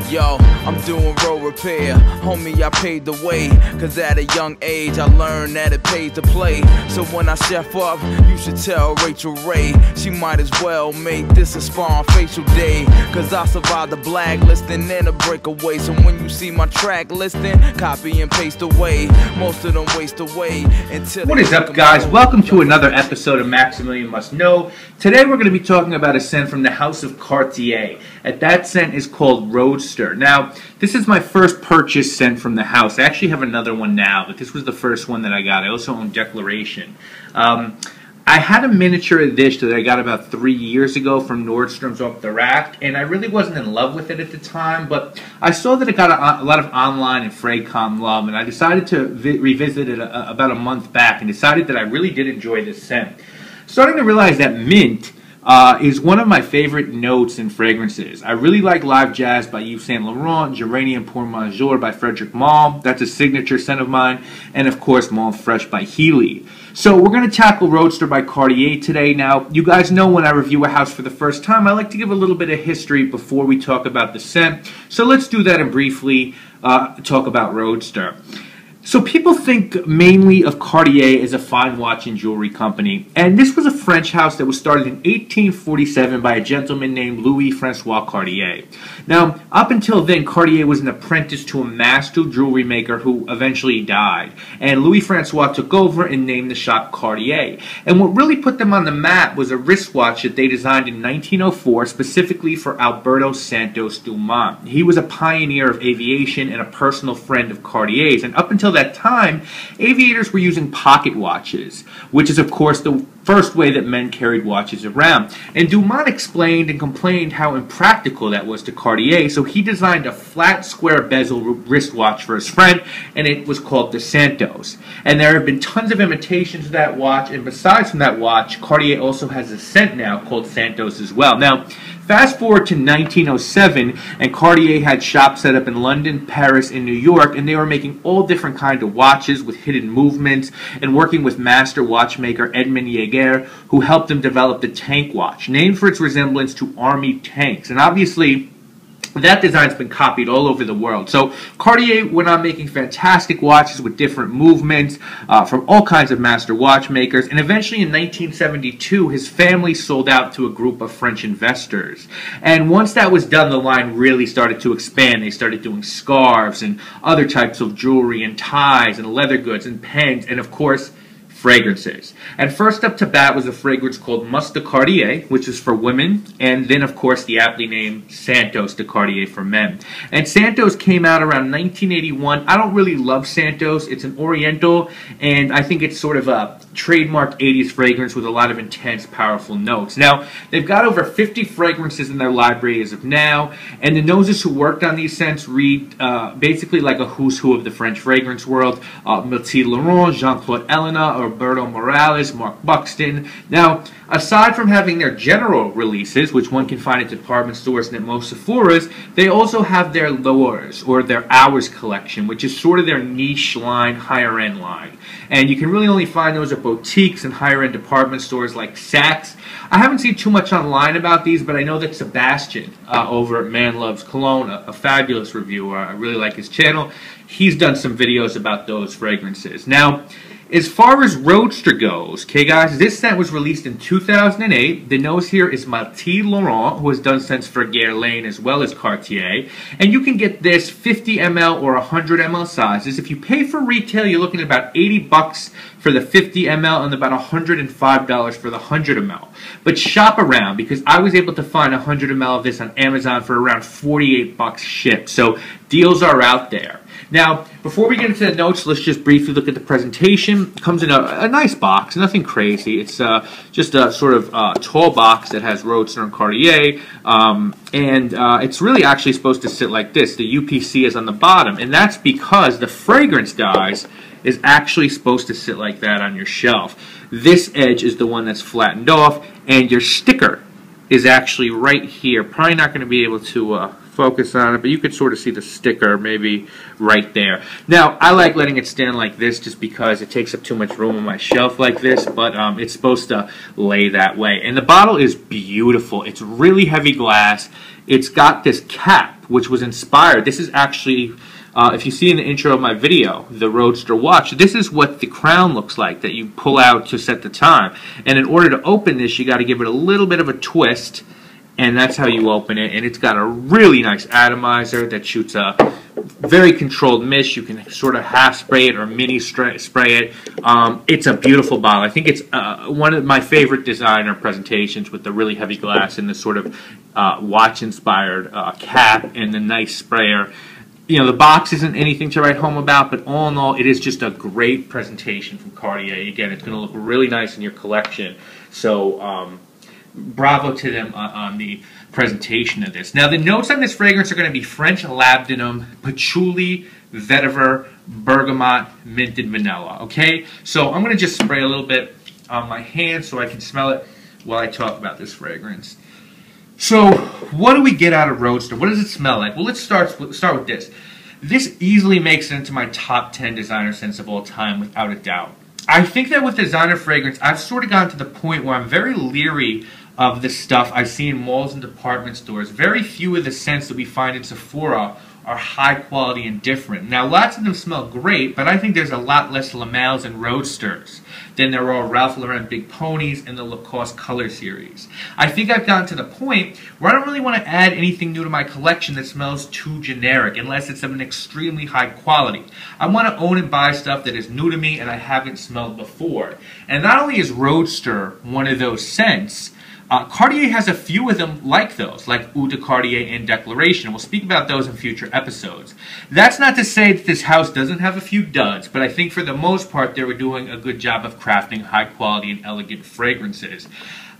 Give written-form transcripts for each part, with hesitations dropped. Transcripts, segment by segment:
Yo, I'm doing road repair. Homie, I paid the way, cause at a young age I learned that it pays to play. So when I chef up, you should tell Rachel Ray she might as well make this a Spawn facial day, cause I survived the blacklisting and a breakaway. So when you see my track listing, copy and paste away. Most of them waste away until... What is up, guys? Welcome to another episode of Maximilian Must Know. Today we're going to be talking about a scent from the house of Cartier. And that scent is called Roadster. Now, this is my first purchase scent from the house. I actually have another one now, but this was the first one that I got. I also own Declaration. I had a miniature of this that I got about 3 years ago from Nordstrom's off the rack, and I really wasn't in love with it at the time, but I saw that it got a lot of online and Fraycom love, and I decided to revisit it about a month back and decided that I really did enjoy this scent. Starting to realize that mint is one of my favorite notes in fragrances. I really like Live Jazz by Yves Saint Laurent, Geranium Pour Monsieur by Frederic Malle, that's a signature scent of mine, and of course Mauve Fresh by Healy. So we're going to tackle Roadster by Cartier today. Now, you guys know when I review a house for the first time, I like to give a little bit of history before we talk about the scent. So let's do that and briefly talk about Roadster. So people think mainly of Cartier as a fine watch and jewelry company, and this was a French house that was started in 1847 by a gentleman named Louis-Francois Cartier. Now, up until then, Cartier was an apprentice to a master jewelry maker who eventually died, and Louis-Francois took over and named the shop Cartier. And what really put them on the map was a wristwatch that they designed in 1904 specifically for Alberto Santos Dumont. He was a pioneer of aviation and a personal friend of Cartier's, and up until that time, aviators were using pocket watches, which is of course the first way that men carried watches around. And Dumont explained and complained how impractical that was to Cartier, so he designed a flat square bezel wristwatch for his friend, and it was called the Santos. And there have been tons of imitations of that watch, and besides from that watch, Cartier also has a scent now called Santos as well. Now, fast forward to 1907, and Cartier had shops set up in London, Paris, and New York, and they were making all different kinds of watches with hidden movements, and working with master watchmaker Edmond Jaeger, who helped them develop the tank watch, named for its resemblance to army tanks. And obviously, that design's been copied all over the world. So Cartier went on making fantastic watches with different movements from all kinds of master watchmakers, and eventually in 1972 his family sold out to a group of French investors. And once that was done, the line really started to expand. They started doing scarves and other types of jewelry and ties and leather goods and pens and of course fragrances. And first up to bat was a fragrance called Must de Cartier, which is for women, and then of course the aptly named Santos de Cartier for men. And Santos came out around 1981. I don't really love Santos. It's an Oriental, and I think it's sort of a trademark 80s fragrance with a lot of intense, powerful notes. Now, they've got over 50 fragrances in their library as of now, and the noses who worked on these scents read basically like a who's who of the French fragrance world. Mathilde Laurent, Jean-Claude Elena, Roberto Morales, Mark Buxton. Now, aside from having their general releases, which one can find at department stores and at most Sephora's, they also have their Lures, or their Hours collection, which is sort of their niche line, higher end line. And you can really only find those at boutiques and higher end department stores like Saks. I haven't seen too much online about these, but I know that Sebastian over at Man Loves Cologne, a fabulous reviewer, I really like his channel, he's done some videos about those fragrances. Now, as far as Roadster goes, okay guys, this scent was released in 2008. The nose here is Mathilde Laurent, who has done scents for Guerlain as well as Cartier. And you can get this 50 ml or 100 ml sizes. If you pay for retail, you're looking at about 80 bucks for the 50 ml and about $105 for the 100 ml. But shop around, because I was able to find 100 ml of this on Amazon for around 48 bucks shipped. So deals are out there. Now, before we get into the notes, let's just briefly look at the presentation. It comes in a nice box, nothing crazy. It's just a sort of tall box that has Roadster and Cartier, and it's really actually supposed to sit like this. The UPC is on the bottom, and that's because the fragrance, guys, is actually supposed to sit like that on your shelf. This edge is the one that's flattened off, and your sticker is actually right here. Probably not going to be able to focus on it, but you could sort of see the sticker maybe right there. Now, I like letting it stand like this just because it takes up too much room on my shelf like this, but it's supposed to lay that way. And the bottle is beautiful. It's really heavy glass. It's got this cap, which was inspired. This is actually, if you see in the intro of my video, the Roadster watch, this is what the crown looks like that you pull out to set the time. And in order to open this, you got to give it a little bit of a twist, and that's how you open it. And it's got a really nice atomizer that shoots a very controlled mist. You can sort of half spray it or mini spray it. It's a beautiful bottle. I think it's one of my favorite designer presentations with the really heavy glass and the sort of watch-inspired cap and the nice sprayer. You know, the box isn't anything to write home about, but all in all, it is just a great presentation from Cartier. Again, it's going to look really nice in your collection. So, bravo to them on the presentation of this. Now, the notes on this fragrance are going to be French labdanum, patchouli, vetiver, bergamot, mint, and vanilla. Okay? So I'm going to just spray a little bit on my hand so I can smell it while I talk about this fragrance. So, what do we get out of Roadster? What does it smell like? Well, let's start with this. This easily makes it into my top 10 designer scents of all time, without a doubt. I think that with designer fragrance, I've sort of gotten to the point where I'm very leery of the stuff I see in malls and department stores. Very few of the scents that we find in Sephora are high quality and different. Now, lots of them smell great, but I think there's a lot less Lamels and Roadsters than there are Ralph Lauren Big Ponies and the Lacoste Color Series. I think I've gotten to the point where I don't really want to add anything new to my collection that smells too generic, unless it's of an extremely high quality. I want to own and buy stuff that is new to me and I haven't smelled before. And not only is Roadster one of those scents, Cartier has a few of them like those, like Eau de Cartier and Declaration. We'll speak about those in future episodes. That's not to say that this house doesn't have a few duds, but I think for the most part they were doing a good job of crafting high quality and elegant fragrances.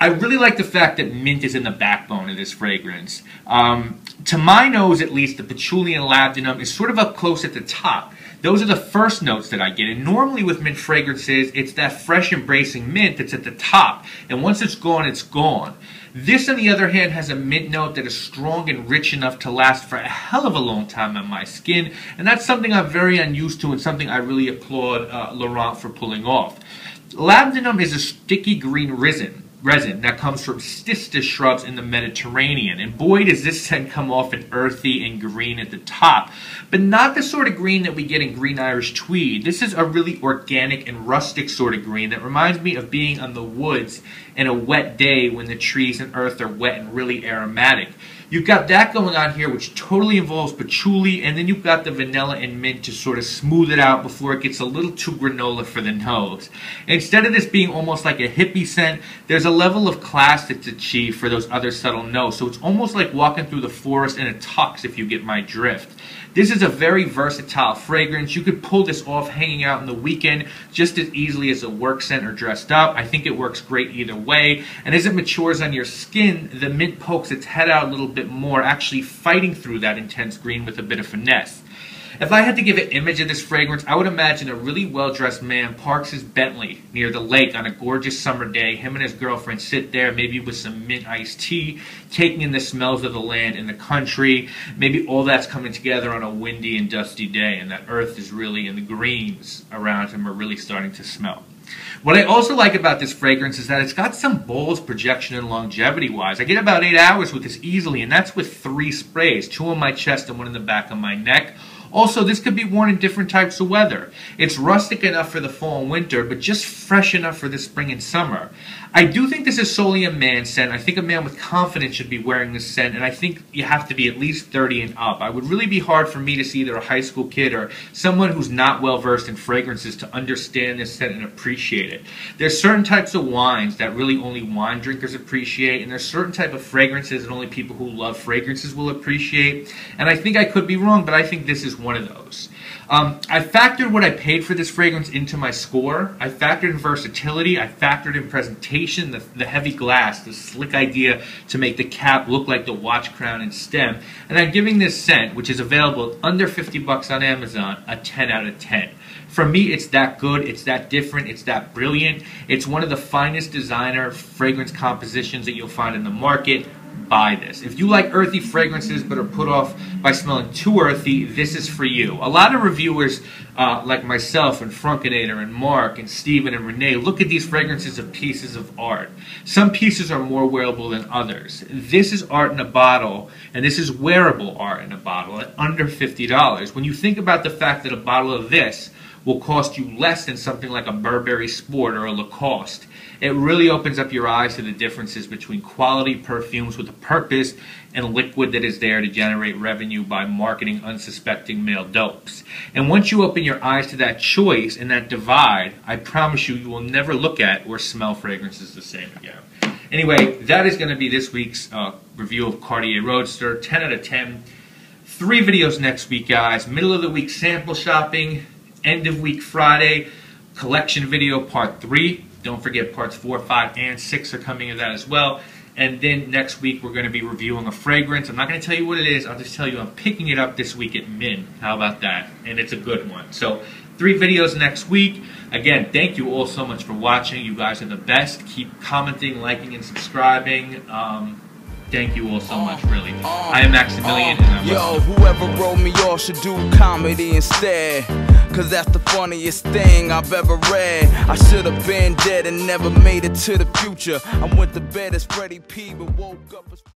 I really like the fact that mint is in the backbone of this fragrance. To my nose, at least, the patchouli and labdanum is sort of up close at the top. Those are the first notes that I get, and normally with mint fragrances, it's that fresh, embracing mint that's at the top, and once it's gone, it's gone. This, on the other hand, has a mint note that is strong and rich enough to last for a hell of a long time on my skin, and that's something I'm very unused to and something I really applaud Laurent for pulling off. Labdanum is a sticky green resin that comes from cistus shrubs in the Mediterranean. And boy, does this scent come off an earthy and green at the top. But not the sort of green that we get in green Irish tweed. This is a really organic and rustic sort of green that reminds me of being on the woods in a wet day when the trees and earth are wet and really aromatic. You've got that going on here, which totally involves patchouli, and then you've got the vanilla and mint to sort of smooth it out before it gets a little too granola for the nose. Instead of this being almost like a hippie scent, there's a level of class that's achieved for those other subtle notes. So it's almost like walking through the forest in a tux, if you get my drift. This is a very versatile fragrance. You could pull this off hanging out on the weekend just as easily as a work scent or dressed up. I think it works great either way. And as it matures on your skin, the mint pokes its head out a little bit more, actually fighting through that intense green with a bit of finesse. If I had to give an image of this fragrance, I would imagine a really well-dressed man parks his Bentley near the lake on a gorgeous summer day. Him and his girlfriend sit there, maybe with some mint iced tea, taking in the smells of the land and the country. Maybe all that's coming together on a windy and dusty day, and that earth is really, and the greens around him are really starting to smell. What I also like about this fragrance is that it's got some balls projection and longevity-wise. I get about 8 hours with this easily, and that's with 3 sprays, 2 on my chest and 1 in the back of my neck. Also, this could be worn in different types of weather. It's rustic enough for the fall and winter, but just fresh enough for the spring and summer. I do think this is solely a man scent. I think a man with confidence should be wearing this scent, and I think you have to be at least 30 and up. It would really be hard for me to see either a high school kid or someone who's not well versed in fragrances to understand this scent and appreciate it. There's certain types of wines that really only wine drinkers appreciate, and there's certain type of fragrances that only people who love fragrances will appreciate. And I think I could be wrong, but I think this is one of those. I factored what I paid for this fragrance into my score. I factored in versatility. I factored in presentation, the heavy glass, the slick idea to make the cap look like the watch crown and stem. And I'm giving this scent, which is available under 50 bucks on Amazon, a 10 out of 10. For me, it's that good, it's that different, it's that brilliant. It's one of the finest designer fragrance compositions that you'll find in the market. buy this. If you like earthy fragrances but are put off by smelling too earthy, this is for you. A lot of reviewers like myself and Frunkinator and Mark and Steven and Renee look at these fragrances as pieces of art. Some pieces are more wearable than others. This is art in a bottle, and this is wearable art in a bottle at under $50. When you think about the fact that a bottle of this will cost you less than something like a Burberry Sport or a Lacoste, it really opens up your eyes to the differences between quality perfumes with a purpose and liquid that is there to generate revenue by marketing unsuspecting male dopes. And once you open your eyes to that choice and that divide, I promise you, you will never look at or smell fragrances the same again. Anyway, that is going to be this week's review of Cartier Roadster, 10 out of 10. 3 videos next week, guys. Middle of the week sample shopping, end of week Friday, collection video part 3. Don't forget parts 4, 5, and 6 are coming in that as well. And then next week we're going to be reviewing a fragrance. I'm not going to tell you what it is. I'll just tell you I'm picking it up this week at Min. How about that? And it's a good one. So 3 videos next week. Again, thank you all so much for watching. You guys are the best. Keep commenting, liking, and subscribing. Thank you all so much, really. I am Maximilian, and I'm Yo, whoever wrote me off should do comedy instead, cause that's the funniest thing I've ever read. I should have been dead and never made it to the future. I went to bed as Freddie P, but woke up as